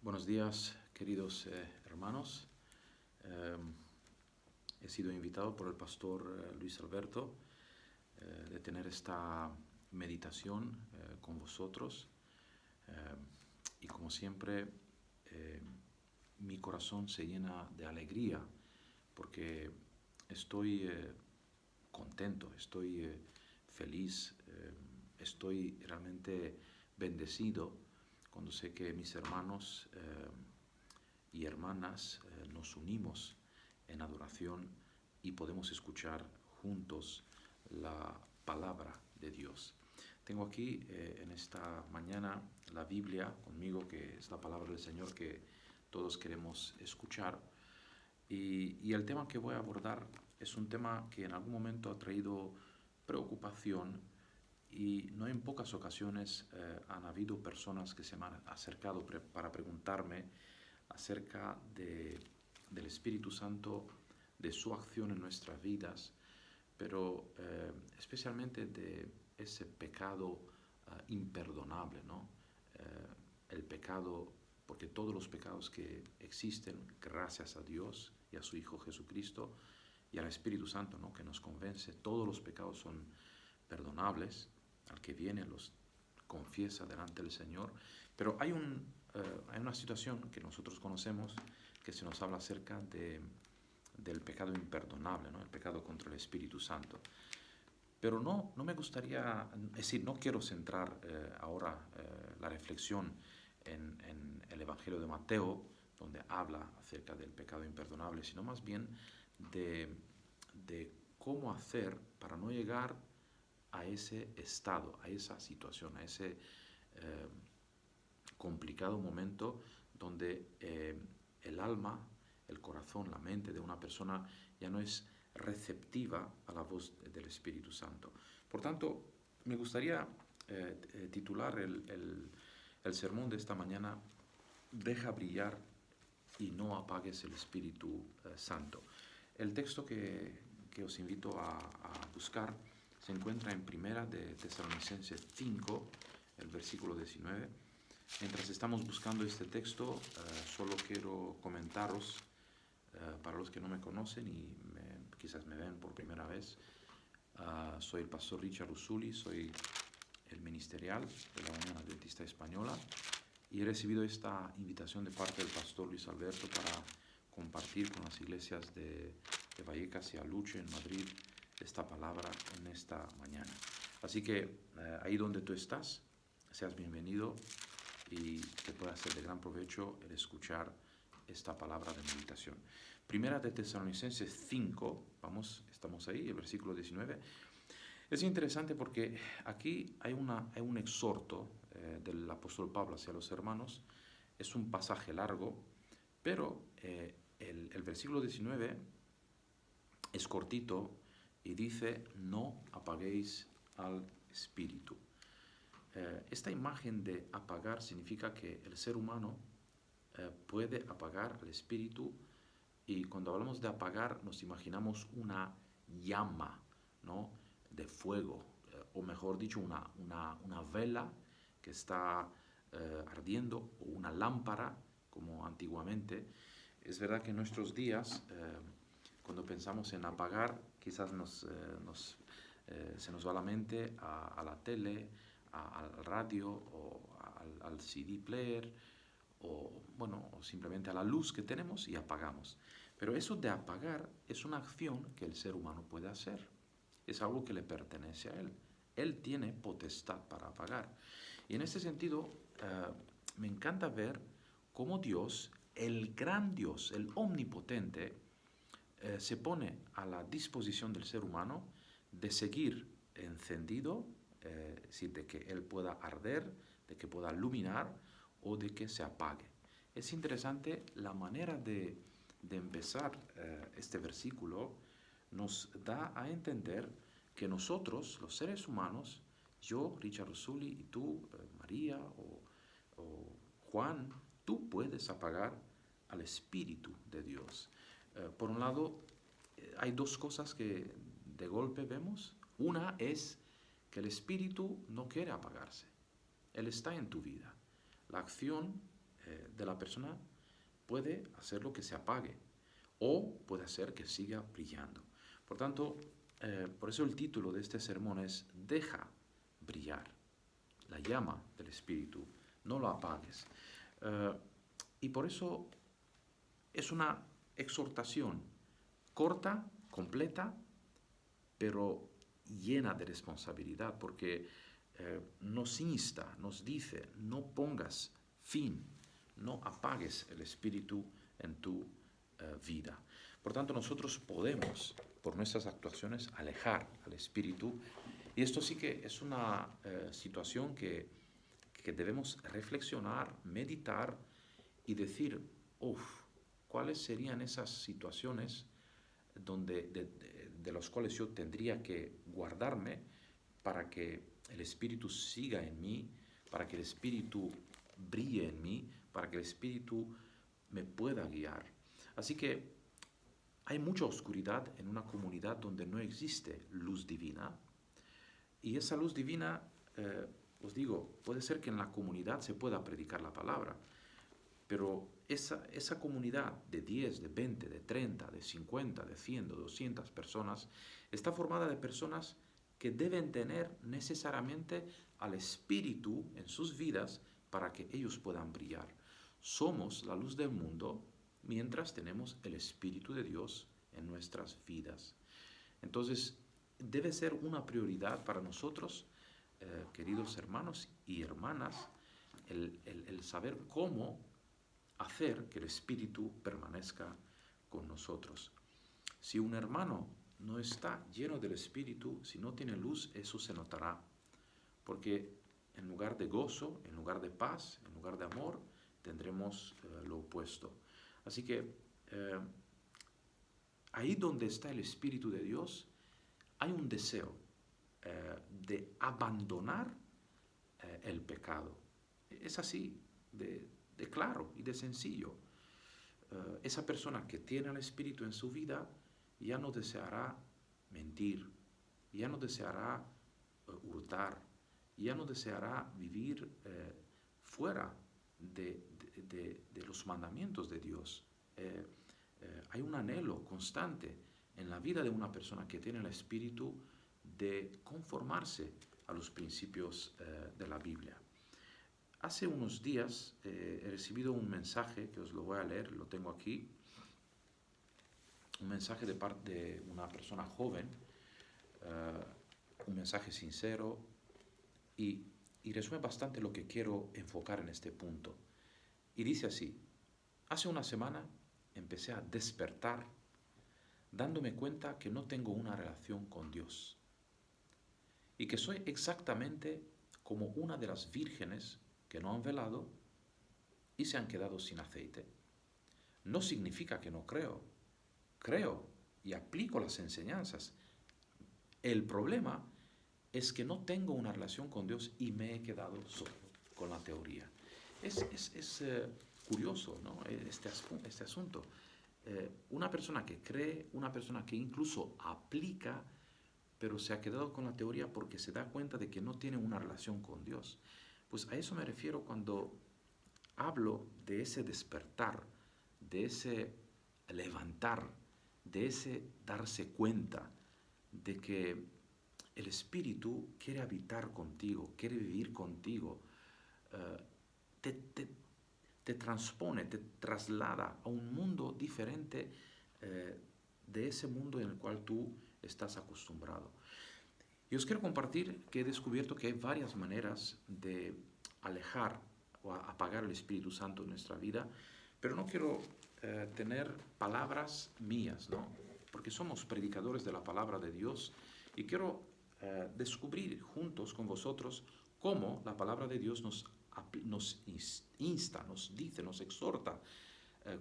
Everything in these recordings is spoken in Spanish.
Buenos días, queridos hermanos. Eh, He sido invitado por el pastor Luis Alberto de tener esta meditación con vosotros. Eh, y como siempre, eh, mi corazón se llena de alegría porque estoy contento, estoy feliz, estoy realmente bendecido cuando sé que mis hermanos y hermanas nos unimos en adoración y podemos escuchar juntos la palabra de Dios. Tengo aquí en esta mañana la Biblia conmigo, que es la palabra del Señor que todos queremos escuchar. Y el tema que voy a abordar es un tema que en algún momento ha traído preocupación y no en pocas ocasiones han habido personas que se me han acercado para preguntarme acerca del Espíritu Santo, de su acción en nuestras vidas, pero especialmente de ese pecado imperdonable, ¿no? El pecado, porque todos los pecados que existen, gracias a Dios y a su Hijo Jesucristo y al Espíritu Santo, ¿no? Que nos convence, todos los pecados son perdonables, al que viene los confiesa delante del Señor, pero hay una situación que nosotros conocemos que se nos habla acerca del pecado imperdonable, ¿no? El pecado contra el Espíritu Santo. Pero no me gustaría, es decir, no quiero centrar ahora la reflexión en el Evangelio de Mateo, donde habla acerca del pecado imperdonable, sino más bien de, de cómo hacer para no llegar a ese estado, a esa situación, a ese complicado momento donde el alma, el corazón, la mente de una persona ya no es receptiva a la voz del Espíritu Santo. Por tanto, me gustaría titular el sermón de esta mañana: Deja brillar y no apagues el Espíritu Santo. El texto que os invito a buscar se encuentra en Primera de Tesalonicenses 5, el versículo 19. Mientras estamos buscando este texto, solo quiero comentaros, para los que no me conocen y quizás me ven por primera vez, soy el pastor Richard Usuli, soy el ministerial de la Unión Adventista Española y he recibido esta invitación de parte del pastor Luis Alberto para compartir con las iglesias de Vallecas y Aluche en Madrid esta palabra en esta mañana. Así que ahí donde tú estás, seas bienvenido y te pueda ser de gran provecho el escuchar esta palabra de meditación. Primera de Tesalonicenses 5, estamos ahí, el versículo 19. Es interesante porque aquí hay un exhorto del apóstol Pablo hacia los hermanos. Es un pasaje largo, pero el versículo 19 es cortito y dice: no apaguéis al espíritu. Esta imagen de apagar significa que el ser humano puede apagar el espíritu, y cuando hablamos de apagar nos imaginamos una llama, ¿no? De fuego, o mejor dicho, una vela que está ardiendo, o una lámpara, como antiguamente. Es verdad que en nuestros días, cuando pensamos en apagar, quizás se nos va a la mente a la tele, al radio o al CD player, o bueno, o simplemente a la luz que tenemos y apagamos. Pero eso de apagar es una acción que el ser humano puede hacer. Es algo que le pertenece a él. Él tiene potestad para apagar. Y en ese sentido, me encanta ver cómo Dios, el gran Dios, el omnipotente, se pone a la disposición del ser humano de seguir encendido, es decir, de que él pueda arder, de que pueda iluminar o de que se apague. Es interesante la manera de empezar este versículo. Nos da a entender que nosotros, los seres humanos, yo, Richard Usuli, y tú, María o Juan, tú puedes apagar al Espíritu de Dios. Por un lado, hay dos cosas que de golpe vemos. Una es que el Espíritu no quiere apagarse. Él está en tu vida. La acción de la persona puede hacerlo que se apague o puede hacer que siga brillando. Por tanto, por eso el título de este sermón es Deja brillar la llama del Espíritu, no lo apagues. Y por eso es una exhortación corta, completa, pero llena de responsabilidad, porque nos insta, nos dice, no pongas fin, no apagues el Espíritu en tu vida. Por tanto, nosotros podemos, por nuestras actuaciones, alejar al Espíritu, y esto sí que es una situación que debemos reflexionar, meditar y decir, ¿cuáles serían esas situaciones de las cuales yo tendría que guardarme para que el Espíritu siga en mí, para que el Espíritu brille en mí, para que el Espíritu me pueda guiar? Así que hay mucha oscuridad en una comunidad donde no existe luz divina, y esa luz divina, os digo, puede ser que en la comunidad se pueda predicar la palabra, pero esa comunidad de 10, de 20, de 30, de 50, de 100, de 200 personas, está formada de personas que deben tener necesariamente al Espíritu en sus vidas para que ellos puedan brillar. Somos la luz del mundo mientras tenemos el Espíritu de Dios en nuestras vidas. Entonces, debe ser una prioridad para nosotros, queridos hermanos y hermanas, el saber cómo hacer que el Espíritu permanezca con nosotros. Si un hermano no está lleno del Espíritu, si no tiene luz, eso se notará, porque en lugar de gozo, en lugar de paz, en lugar de amor, tendremos lo opuesto. Así que ahí donde está el Espíritu de Dios, hay un deseo de abandonar el pecado. Es así de claro y de sencillo. Esa persona que tiene el Espíritu en su vida ya no deseará mentir, ya no deseará hurtar, ya no deseará vivir fuera de los mandamientos de Dios. Hay un anhelo constante en la vida de una persona que tiene el Espíritu de conformarse a los principios de la Biblia. Hace unos días he recibido un mensaje que os lo voy a leer, lo tengo aquí, un mensaje de parte de una persona joven, un mensaje sincero y resume bastante lo que quiero enfocar en este punto. Y dice así: hace una semana empecé a despertar dándome cuenta que no tengo una relación con Dios y que soy exactamente como una de las vírgenes que no han velado y se han quedado sin aceite. No significa que no creo. Creo y aplico las enseñanzas. El problema es que no tengo una relación con Dios y me he quedado solo con la teoría. Es curioso, ¿no? este asunto. Una persona que cree, una persona que incluso aplica, pero se ha quedado con la teoría porque se da cuenta de que no tiene una relación con Dios. Pues a eso me refiero cuando hablo de ese despertar, de ese levantar, de ese darse cuenta de que el Espíritu quiere habitar contigo, quiere vivir contigo, te transpone, te traslada a un mundo diferente de ese mundo en el cual tú estás acostumbrado. Y os quiero compartir que he descubierto que hay varias maneras de alejar o apagar el Espíritu Santo en nuestra vida, pero no quiero tener palabras mías, ¿no? Porque somos predicadores de la palabra de Dios y quiero descubrir juntos con vosotros cómo la palabra de Dios nos insta, nos dice, nos exhorta,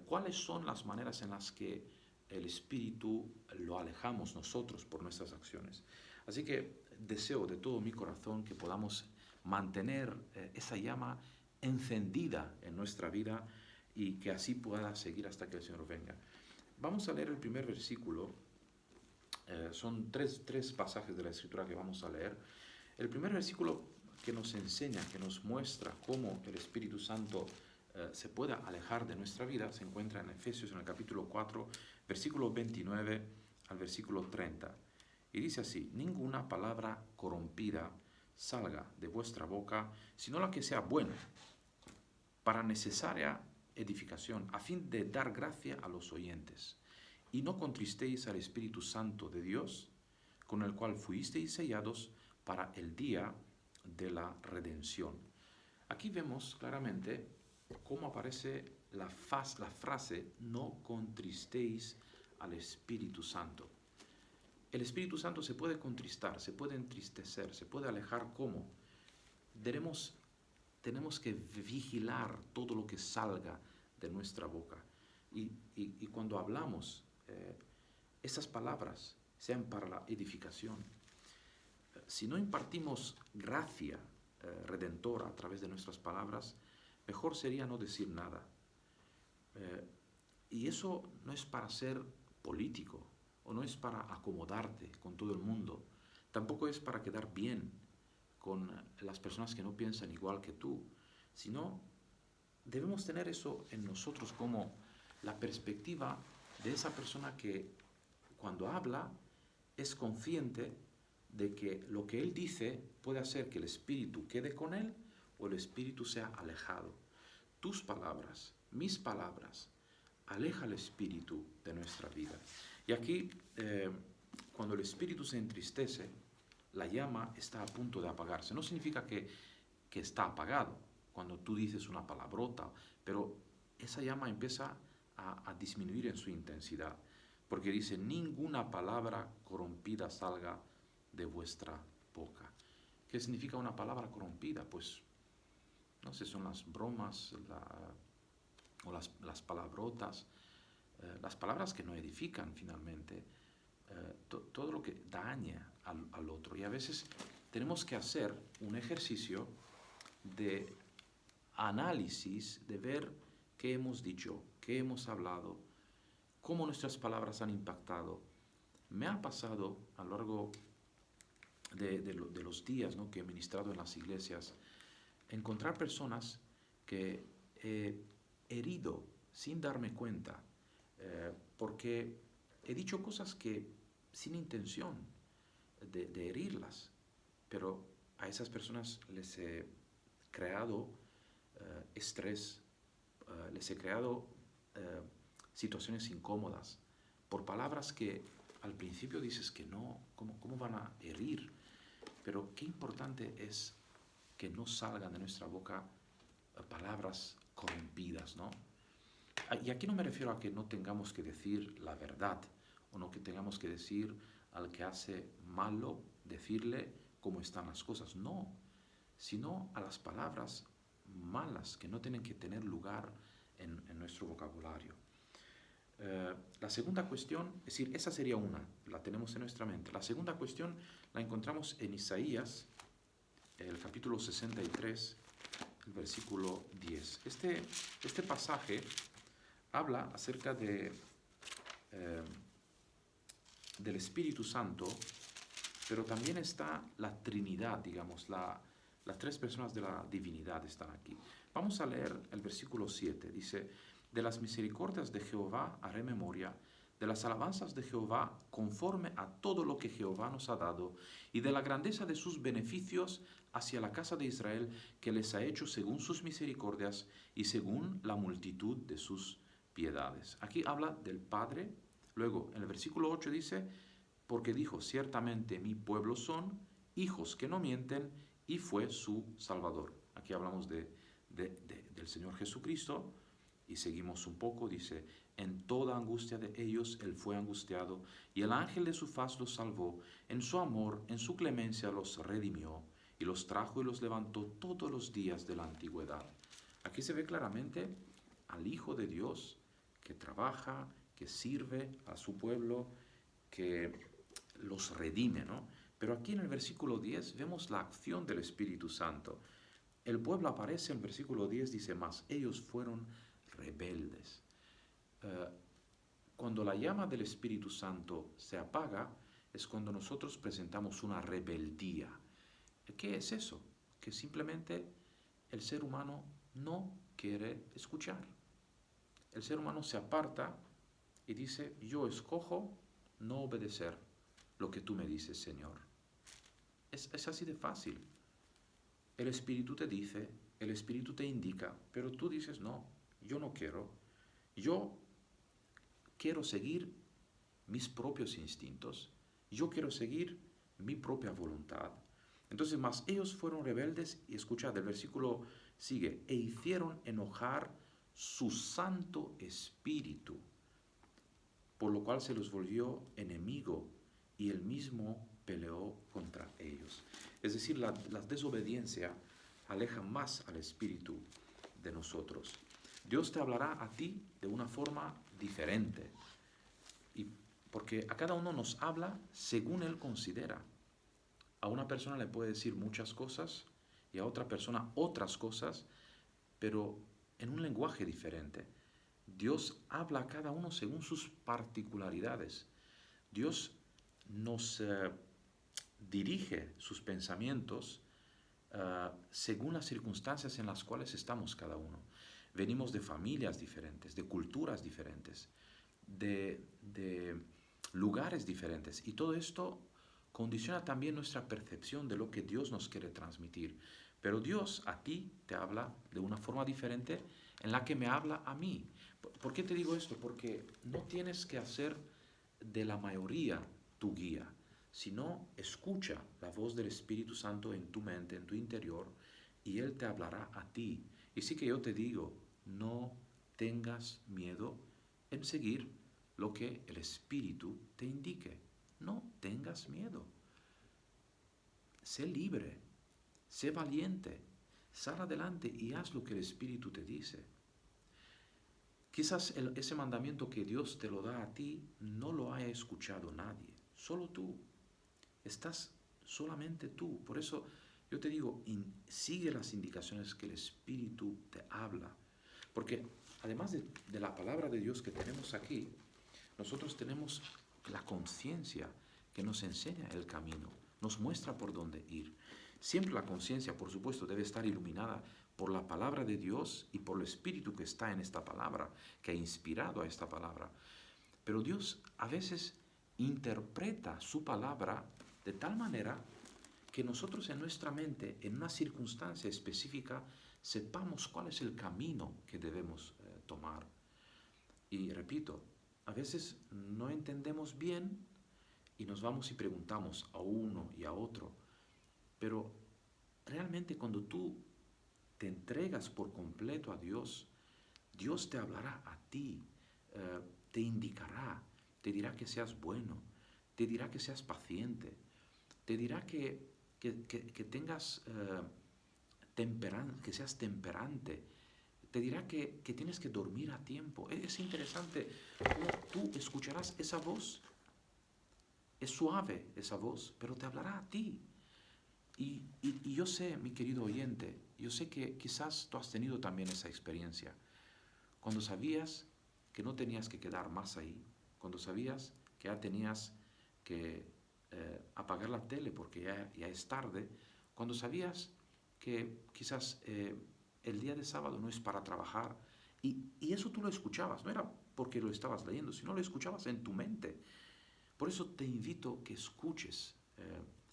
cuáles son las maneras en las que el Espíritu lo alejamos nosotros por nuestras acciones. Así que deseo de todo mi corazón que podamos mantener esa llama encendida en nuestra vida y que así pueda seguir hasta que el Señor venga. Vamos a leer el primer versículo. Son tres pasajes de la Escritura que vamos a leer. El primer versículo que nos enseña, que nos muestra cómo el Espíritu Santo se pueda alejar de nuestra vida se encuentra en Efesios en el capítulo 4, versículo 29 al versículo 30. Y dice así: ninguna palabra corrompida salga de vuestra boca, sino la que sea buena, para necesaria edificación, a fin de dar gracia a los oyentes. Y no contristéis al Espíritu Santo de Dios, con el cual fuisteis sellados para el día de la redención. Aquí vemos claramente cómo aparece la frase no contristéis al Espíritu Santo. El Espíritu Santo se puede contristar, se puede entristecer, se puede alejar. ¿Cómo? Tenemos que vigilar todo lo que salga de nuestra boca. Y cuando hablamos, esas palabras sean para la edificación. Si no impartimos gracia redentora a través de nuestras palabras, mejor sería no decir nada. Y eso no es para ser político, o no es para acomodarte con todo el mundo, tampoco es para quedar bien con las personas que no piensan igual que tú, sino debemos tener eso en nosotros como la perspectiva de esa persona que cuando habla es consciente de que lo que él dice puede hacer que el espíritu quede con él o el espíritu sea alejado. Tus palabras, mis palabras, aleja el espíritu de nuestra vida. Y aquí, cuando el espíritu se entristece, la llama está a punto de apagarse. No significa que está apagado cuando tú dices una palabrota, pero esa llama empieza a disminuir en su intensidad, porque dice: ninguna palabra corrompida salga de vuestra boca. ¿Qué significa una palabra corrompida? Pues, no sé, son las bromas o las palabrotas, las palabras que no edifican finalmente, todo lo que daña al otro. Y a veces tenemos que hacer un ejercicio de análisis, de ver qué hemos dicho, qué hemos hablado, cómo nuestras palabras han impactado. Me ha pasado a lo largo de los días, ¿no?, que he ministrado en las iglesias, encontrar personas que he herido sin darme cuenta, porque he dicho cosas que sin intención de herirlas, pero a esas personas les he creado estrés, les he creado situaciones incómodas por palabras que al principio dices que no, ¿cómo van a herir? Pero qué importante es que no salgan de nuestra boca palabras corrompidas, ¿no? Y aquí no me refiero a que no tengamos que decir la verdad, o no que tengamos que decir al que hace malo, decirle cómo están las cosas, no, sino a las palabras malas que no tienen que tener lugar en nuestro vocabulario. La segunda cuestión, es decir, esa sería una, la tenemos en nuestra mente. La segunda cuestión la encontramos en Isaías, el capítulo 63, el versículo 10. Este pasaje habla acerca del Espíritu Santo, pero también está la Trinidad, digamos, las tres personas de la divinidad están aquí. Vamos a leer el versículo 7, dice: de las misericordias de Jehová haré memoria, de las alabanzas de Jehová conforme a todo lo que Jehová nos ha dado, y de la grandeza de sus beneficios hacia la casa de Israel, que les ha hecho según sus misericordias y según la multitud de sus piedades. Aquí habla del Padre. Luego, en el versículo 8 dice: porque dijo, ciertamente mi pueblo son hijos que no mienten, y fue su Salvador. Aquí hablamos del Señor Jesucristo. Y seguimos un poco, dice: en toda angustia de ellos él fue angustiado, y el ángel de su faz los salvó. En su amor, en su clemencia los redimió, y los trajo y los levantó todos los días de la antigüedad. Aquí se ve claramente al Hijo de Dios que trabaja, que sirve a su pueblo, que los redime, ¿no? Pero aquí en el versículo 10 vemos la acción del Espíritu Santo. El pueblo aparece en el versículo 10, dice: mas ellos fueron rebeldes. Cuando la llama del Espíritu Santo se apaga, es cuando nosotros presentamos una rebeldía. ¿Qué es eso? Que simplemente el ser humano no quiere escuchar. El ser humano se aparta y dice, yo escojo no obedecer lo que tú me dices, Señor. Es así de fácil. El Espíritu te dice, el Espíritu te indica, pero tú dices, no, yo no quiero. Yo quiero seguir mis propios instintos. Yo quiero seguir mi propia voluntad. Entonces, más ellos fueron rebeldes, y escuchad, el versículo sigue, e hicieron enojar su Santo Espíritu, por lo cual se los volvió enemigo y él mismo peleó contra ellos. Es decir, la desobediencia aleja más al Espíritu de nosotros. Dios te hablará a ti de una forma diferente, y porque a cada uno nos habla según Él considera. A una persona le puede decir muchas cosas y a otra persona otras cosas, pero en un lenguaje diferente. Dios habla a cada uno según sus particularidades. Dios nos dirige sus pensamientos según las circunstancias en las cuales estamos cada uno. Venimos de familias diferentes, de culturas diferentes, de lugares diferentes, y todo esto condiciona también nuestra percepción de lo que Dios nos quiere transmitir. Pero Dios a ti te habla de una forma diferente en la que me habla a mí. ¿Por qué te digo esto? Porque no tienes que hacer de la mayoría tu guía, sino escucha la voz del Espíritu Santo en tu mente, en tu interior, y Él te hablará a ti. Y sí que yo te digo, no tengas miedo en seguir lo que el Espíritu te indique. No tengas miedo. Sé libre, sé valiente, sal adelante y haz lo que el Espíritu te dice. Quizás ese mandamiento que Dios te lo da a ti no lo haya escuchado nadie, solo tú. Estás solamente tú. Por eso yo te digo, sigue las indicaciones que el Espíritu te habla. Porque además de la palabra de Dios que tenemos aquí, nosotros tenemos la conciencia que nos enseña el camino, nos muestra por dónde ir. Siempre la conciencia, por supuesto, debe estar iluminada por la palabra de Dios y por el Espíritu que está en esta palabra, que ha inspirado a esta palabra. Pero Dios a veces interpreta su palabra de tal manera que nosotros en nuestra mente, en una circunstancia específica, sepamos cuál es el camino que debemos tomar. Y repito, a veces no entendemos bien y nos vamos y preguntamos a uno y a otro, pero realmente cuando tú te entregas por completo a Dios, Dios te hablará a ti, te indicará, te dirá que seas bueno, te dirá que seas paciente, te dirá que tengas que seas temperante, te dirá que tienes que dormir a tiempo. Es interesante cómo tú escucharás esa voz. Es suave esa voz, pero te hablará a ti. Y yo sé, mi querido oyente, yo sé que quizás tú has tenido también esa experiencia. Cuando sabías que no tenías que quedar más ahí, cuando sabías que ya tenías que apagar la tele porque ya es tarde, cuando sabías que quizás el día de sábado no es para trabajar, y eso tú lo escuchabas, no era porque lo estabas leyendo, sino lo escuchabas en tu mente. Por eso te invito que escuches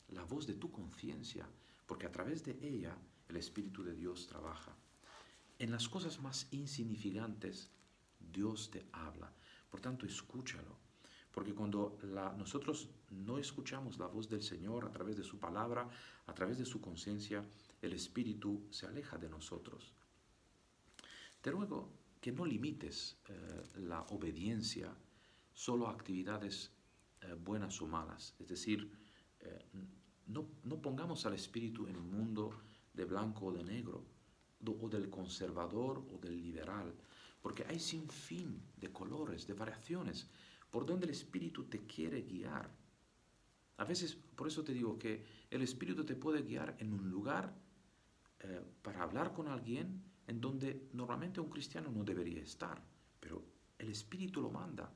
la voz de tu conciencia, porque a través de ella el Espíritu de Dios trabaja. En las cosas más insignificantes, Dios te habla. Por tanto, escúchalo. Porque cuando nosotros no escuchamos la voz del Señor a través de su palabra, a través de su conciencia, el Espíritu se aleja de nosotros. Te ruego que no limites la obediencia solo a actividades buenas o malas. Es decir, no pongamos al Espíritu en un mundo de blanco o de negro, o del conservador o del liberal, porque hay sin fin de colores, de variaciones, por donde el Espíritu te quiere guiar. A veces, por eso te digo que el Espíritu te puede guiar en un lugar para hablar con alguien en donde normalmente un cristiano no debería estar, pero el Espíritu lo manda.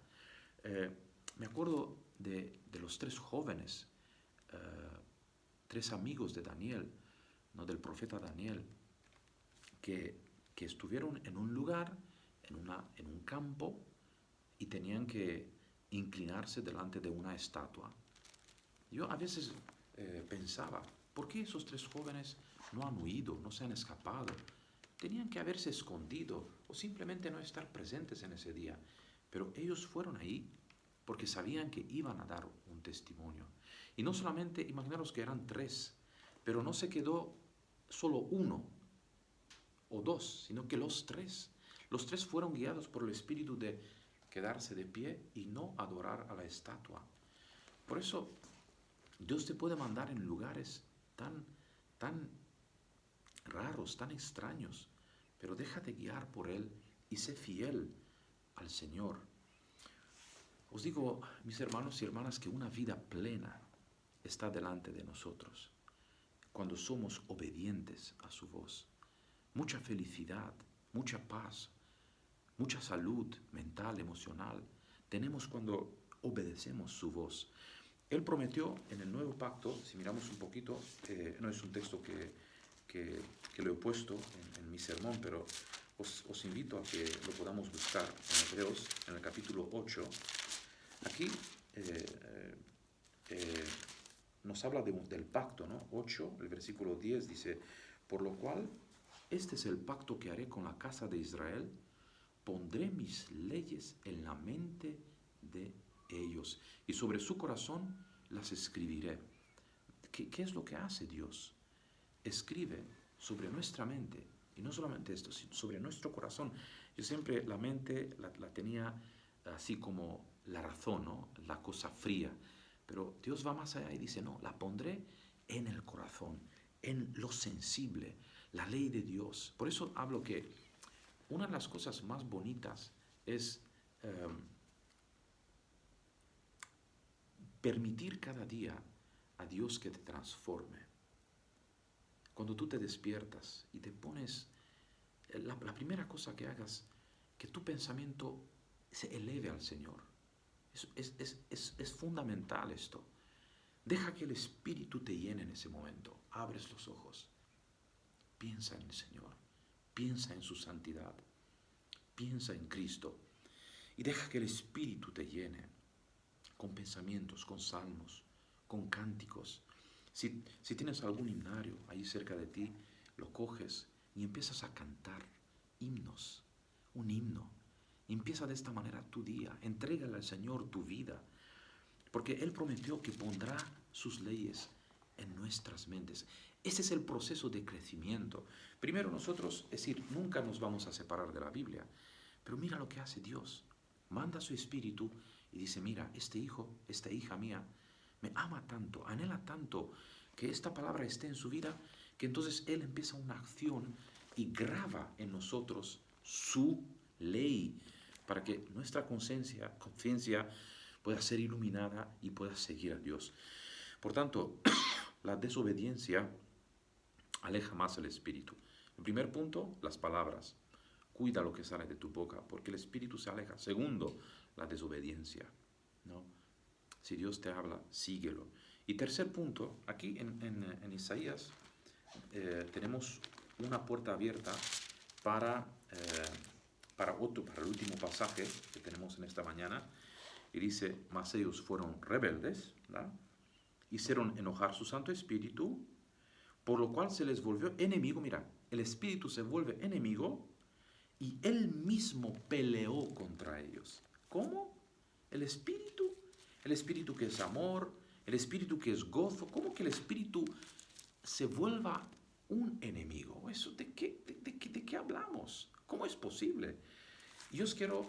Me acuerdo de los tres jóvenes, tres amigos de Daniel, ¿no? Del profeta Daniel, que que estuvieron en un lugar, en un campo, y tenían que inclinarse delante de una estatua. Yo a veces pensaba, ¿por qué esos 3 jóvenes no han huido, no se han escapado? Tenían que haberse escondido o simplemente no estar presentes en ese día. Pero ellos fueron ahí porque sabían que iban a dar un testimonio. Y no solamente, imaginaros que eran 3, pero no se quedó solo 1 o 2, sino que los 3. Los 3 fueron guiados por el espíritu de quedarse de pie y no adorar a la estatua. Por eso Dios te puede mandar en lugares tan raros, tan extraños, pero déjate guiar por Él y sé fiel al Señor. Os digo, mis hermanos y hermanas, que una vida plena está delante de nosotros cuando somos obedientes a su voz. Mucha felicidad, mucha paz, mucha salud mental, emocional, tenemos cuando obedecemos su voz. Él prometió en el nuevo pacto, si miramos un poquito, no es un texto que lo he puesto en mi sermón, pero os invito a que lo podamos buscar en Hebreos, en el capítulo 8. Aquí nos habla del pacto, ¿no? 8, el versículo 10 dice, por lo cual, este es el pacto que haré con la casa de Israel, pondré mis leyes en la mente de ellos y sobre su corazón las escribiré. ¿Qué es lo que hace Dios? Escribe sobre nuestra mente, y no solamente esto, sino sobre nuestro corazón. Yo siempre la mente la tenía así como la razón, ¿no? La cosa fría, pero Dios va más allá y dice, no, la pondré en el corazón, en lo sensible, la ley de Dios. Por eso hablo que una de las cosas más bonitas es permitir cada día a Dios que te transforme. Cuando tú te despiertas y te pones, la primera cosa que hagas, que tu pensamiento se eleve al Señor. Es fundamental esto. Deja que el Espíritu te llene en ese momento. Abres los ojos. Piensa en el Señor. Piensa en su santidad. Piensa en Cristo. Y deja que el Espíritu te llene con pensamientos, con salmos, con cánticos. Si tienes algún himnario ahí cerca de ti, lo coges y empiezas a cantar himnos, un himno. Empieza de esta manera tu día, entrégale al Señor tu vida, porque Él prometió que pondrá sus leyes en nuestras mentes. Ese es el proceso de crecimiento. Primero nosotros, es decir, nunca nos vamos a separar de la Biblia, pero mira lo que hace Dios. Manda su Espíritu y dice, mira, este hijo, esta hija mía, me ama tanto, anhela tanto que esta palabra esté en su vida, que entonces Él empieza una acción y graba en nosotros su ley para que nuestra conciencia pueda ser iluminada y pueda seguir a Dios. Por tanto, la desobediencia aleja más el espíritu. El primer punto, las palabras. Cuida lo que sale de tu boca, porque el espíritu se aleja. Segundo, la desobediencia, ¿no? Si Dios te habla, síguelo. Y tercer punto, aquí en Isaías tenemos una puerta abierta para el último pasaje que tenemos en esta mañana. Y dice, mas ellos fueron rebeldes, ¿verdad? Hicieron enojar su Santo Espíritu, por lo cual se les volvió enemigo. Mira, el Espíritu se vuelve enemigo y Él mismo peleó contra ellos. ¿Cómo? El Espíritu que es amor, el Espíritu que es gozo, ¿cómo que el Espíritu se vuelva un enemigo? ¿Eso de qué hablamos? ¿Cómo es posible? Y os quiero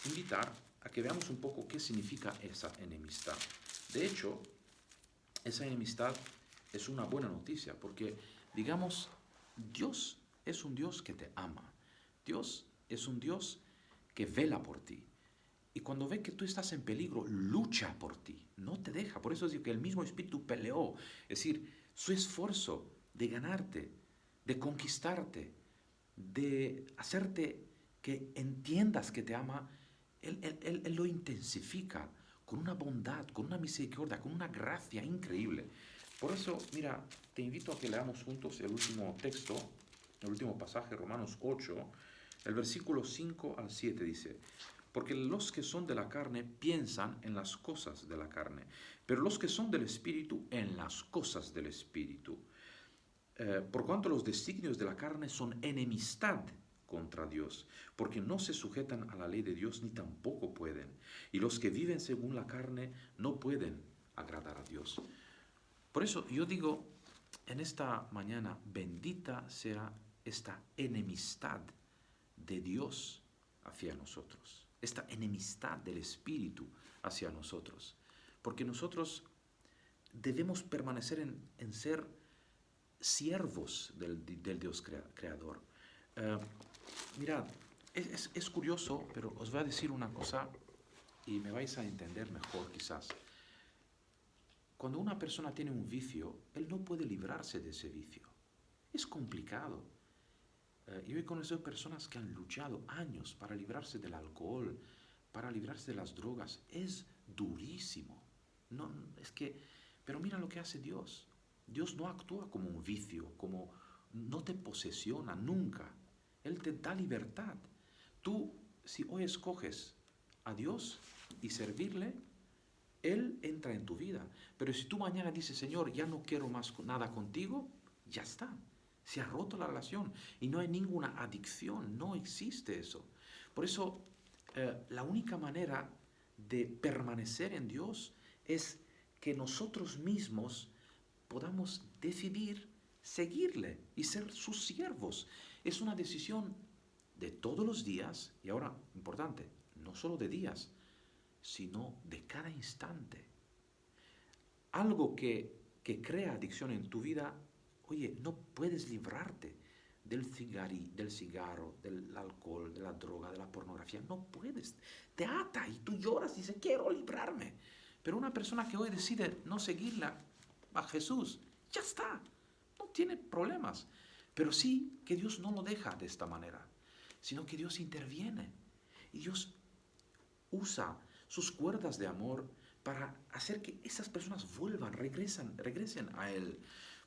invitar a que veamos un poco qué significa esa enemistad. De hecho, esa enemistad es una buena noticia, porque, digamos, Dios es un Dios que te ama. Dios es un Dios que vela por ti. Y cuando ve que tú estás en peligro, lucha por ti, no te deja. Por eso digo que el mismo Espíritu peleó. Es decir, su esfuerzo de ganarte, de conquistarte, de hacerte que entiendas que te ama, Él lo intensifica con una bondad, con una misericordia, con una gracia increíble. Por eso, mira, te invito a que leamos juntos el último texto el último pasaje, Romanos 8, el versículo 5 al 7 dice: porque los que son de la carne piensan en las cosas de la carne, pero los que son del Espíritu en las cosas del Espíritu. Por cuanto los designios de la carne son enemistad contra Dios, porque no se sujetan a la ley de Dios ni tampoco pueden. Y los que viven según la carne no pueden agradar a Dios. Por eso yo digo en esta mañana, bendita sea esta enemistad de Dios hacia nosotros, esta enemistad del Espíritu hacia nosotros, porque nosotros debemos permanecer en ser siervos del Dios creador. Mirad, es curioso, pero os voy a decir una cosa y me vais a entender mejor quizás. Cuando una persona tiene un vicio, él no puede librarse de ese vicio. Es complicado. Yo he conocido personas que han luchado años para librarse del alcohol, para librarse de las drogas. Es durísimo. No, pero mira lo que hace Dios. Dios no actúa como un vicio, no te posesiona nunca. Él te da libertad. Tú, si hoy escoges a Dios y servirle, Él entra en tu vida. Pero si tú mañana dices, Señor, ya no quiero más nada contigo, ya está. Se ha roto la relación y no hay ninguna adicción, no existe eso. Por eso, la única manera de permanecer en Dios es que nosotros mismos podamos decidir seguirle y ser sus siervos. Es una decisión de todos los días, y ahora, importante, no solo de días, sino de cada instante. Algo que crea adicción en tu vida, oye, no puedes librarte del cigarro, del alcohol, de la droga, de la pornografía. No puedes. Te ata y tú lloras y dices, quiero librarme. Pero una persona que hoy decide no seguirla a Jesús, ya está. No tiene problemas. Pero sí que Dios no lo deja de esta manera, sino que Dios interviene. Y Dios usa sus cuerdas de amor para hacer que esas personas regresen a Él.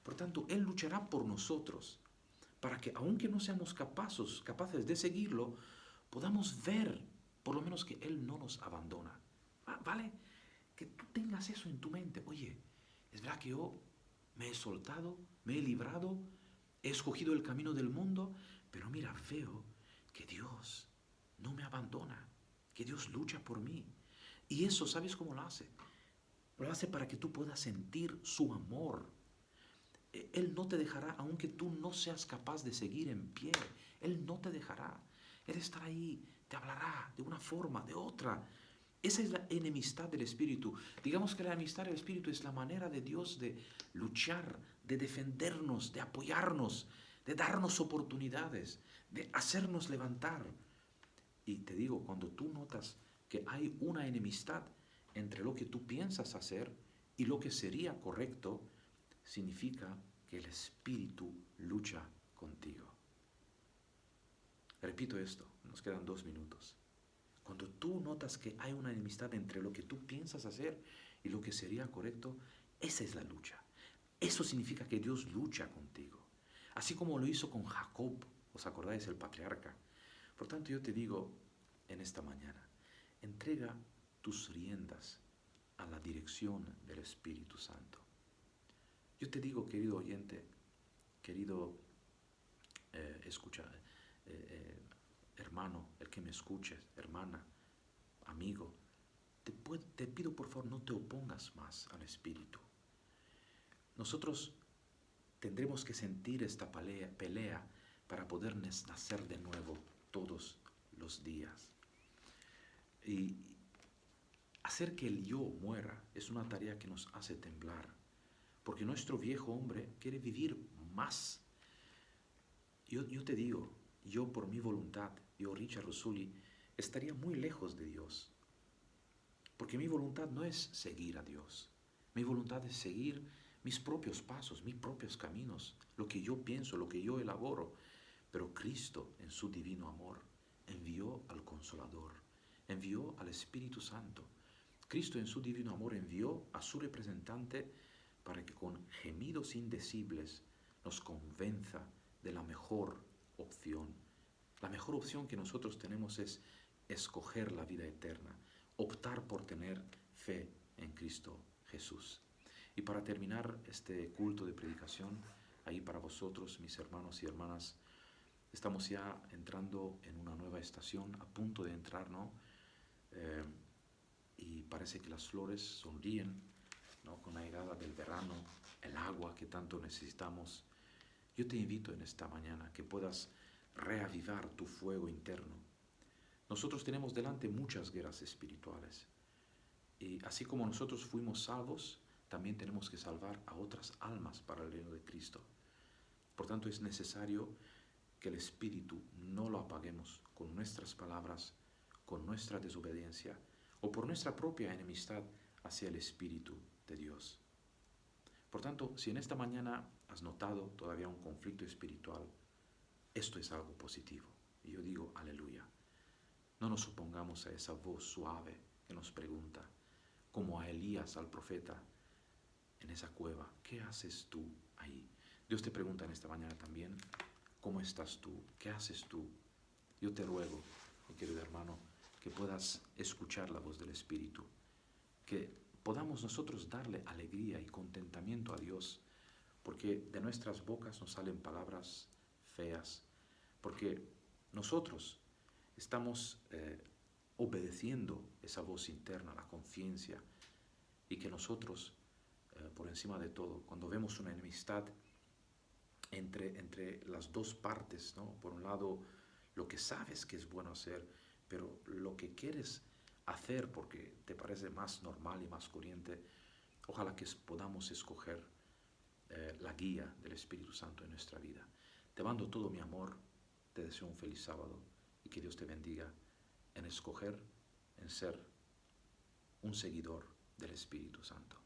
Por tanto, Él luchará por nosotros, para que aunque no seamos capaces de seguirlo, podamos ver por lo menos que Él no nos abandona. ¿Vale? Que tú tengas eso en tu mente. Oye, es verdad que yo me he soltado, me he librado, he escogido el camino del mundo, pero mira, veo que Dios no me abandona, que Dios lucha por mí. Y eso, ¿sabes cómo lo hace? Lo hace para que tú puedas sentir su amor. Él no te dejará, aunque tú no seas capaz de seguir en pie. Él no te dejará. Él estará ahí, te hablará de una forma, de otra. Esa es la enemistad del Espíritu. Digamos que la enemistad del Espíritu es la manera de Dios de luchar, de defendernos, de apoyarnos, de darnos oportunidades, de hacernos levantar. Y te digo, cuando tú notas que hay una enemistad entre lo que tú piensas hacer y lo que sería correcto, significa que el Espíritu lucha contigo. Repito esto, nos quedan 2 minutos. Cuando tú notas que hay una enemistad entre lo que tú piensas hacer y lo que sería correcto, esa es la lucha. Eso significa que Dios lucha contigo. Así como lo hizo con Jacob, ¿os acordáis? El patriarca. Por tanto, yo te digo en esta mañana, entrega tus riendas a la dirección del Espíritu Santo. Yo te digo, querido oyente, querido hermano, el que me escuches, hermana, amigo, te pido por favor no te opongas más al Espíritu. Nosotros tendremos que sentir esta pelea para poder nacer de nuevo todos los días. Y hacer que el yo muera es una tarea que nos hace temblar, porque nuestro viejo hombre quiere vivir más. Yo te digo, yo por mi voluntad, yo Richard Rosuli, estaría muy lejos de Dios, porque mi voluntad no es seguir a Dios, mi voluntad es seguir mis propios pasos, mis propios caminos, lo que yo pienso, lo que yo elaboro. Pero Cristo, en su divino amor, envió al Consolador, envió al Espíritu Santo. Cristo, en su divino amor, envió a su representante para que con gemidos indecibles nos convenza de la mejor opción. La mejor opción que nosotros tenemos es escoger la vida eterna, optar por tener fe en Cristo Jesús. Y para terminar este culto de predicación, ahí para vosotros, mis hermanos y hermanas, estamos ya entrando en una nueva estación, a punto de entrar, ¿no? Y parece que las flores sonríen, ¿no? Con la llegada del verano, el agua que tanto necesitamos. Yo te invito en esta mañana que puedas reavivar tu fuego interno. Nosotros tenemos delante muchas guerras espirituales. Y así como nosotros fuimos salvos, también tenemos que salvar a otras almas para el reino de Cristo. Por tanto, es necesario que el Espíritu no lo apaguemos con nuestras palabras, con nuestra desobediencia o por nuestra propia enemistad hacia el Espíritu de Dios. Por tanto, si en esta mañana has notado todavía un conflicto espiritual, esto es algo positivo. Y yo digo, aleluya. No nos opongamos a esa voz suave que nos pregunta, como a Elías, al profeta, en esa cueva, ¿qué haces tú ahí? Dios te pregunta en esta mañana también, ¿cómo estás tú? ¿Qué haces tú? Yo te ruego, mi querido hermano, que puedas escuchar la voz del Espíritu, que podamos nosotros darle alegría y contentamiento a Dios, porque de nuestras bocas nos salen palabras feas, porque nosotros estamos obedeciendo esa voz interna, la conciencia, y que nosotros, por encima de todo, cuando vemos una enemistad entre las dos partes, ¿no? Por un lado, lo que sabes que es bueno hacer, pero lo que quieres hacer porque te parece más normal y más corriente, ojalá que podamos escoger la guía del Espíritu Santo en nuestra vida. Te mando todo mi amor, te deseo un feliz sábado y que Dios te bendiga en escoger, en ser un seguidor del Espíritu Santo.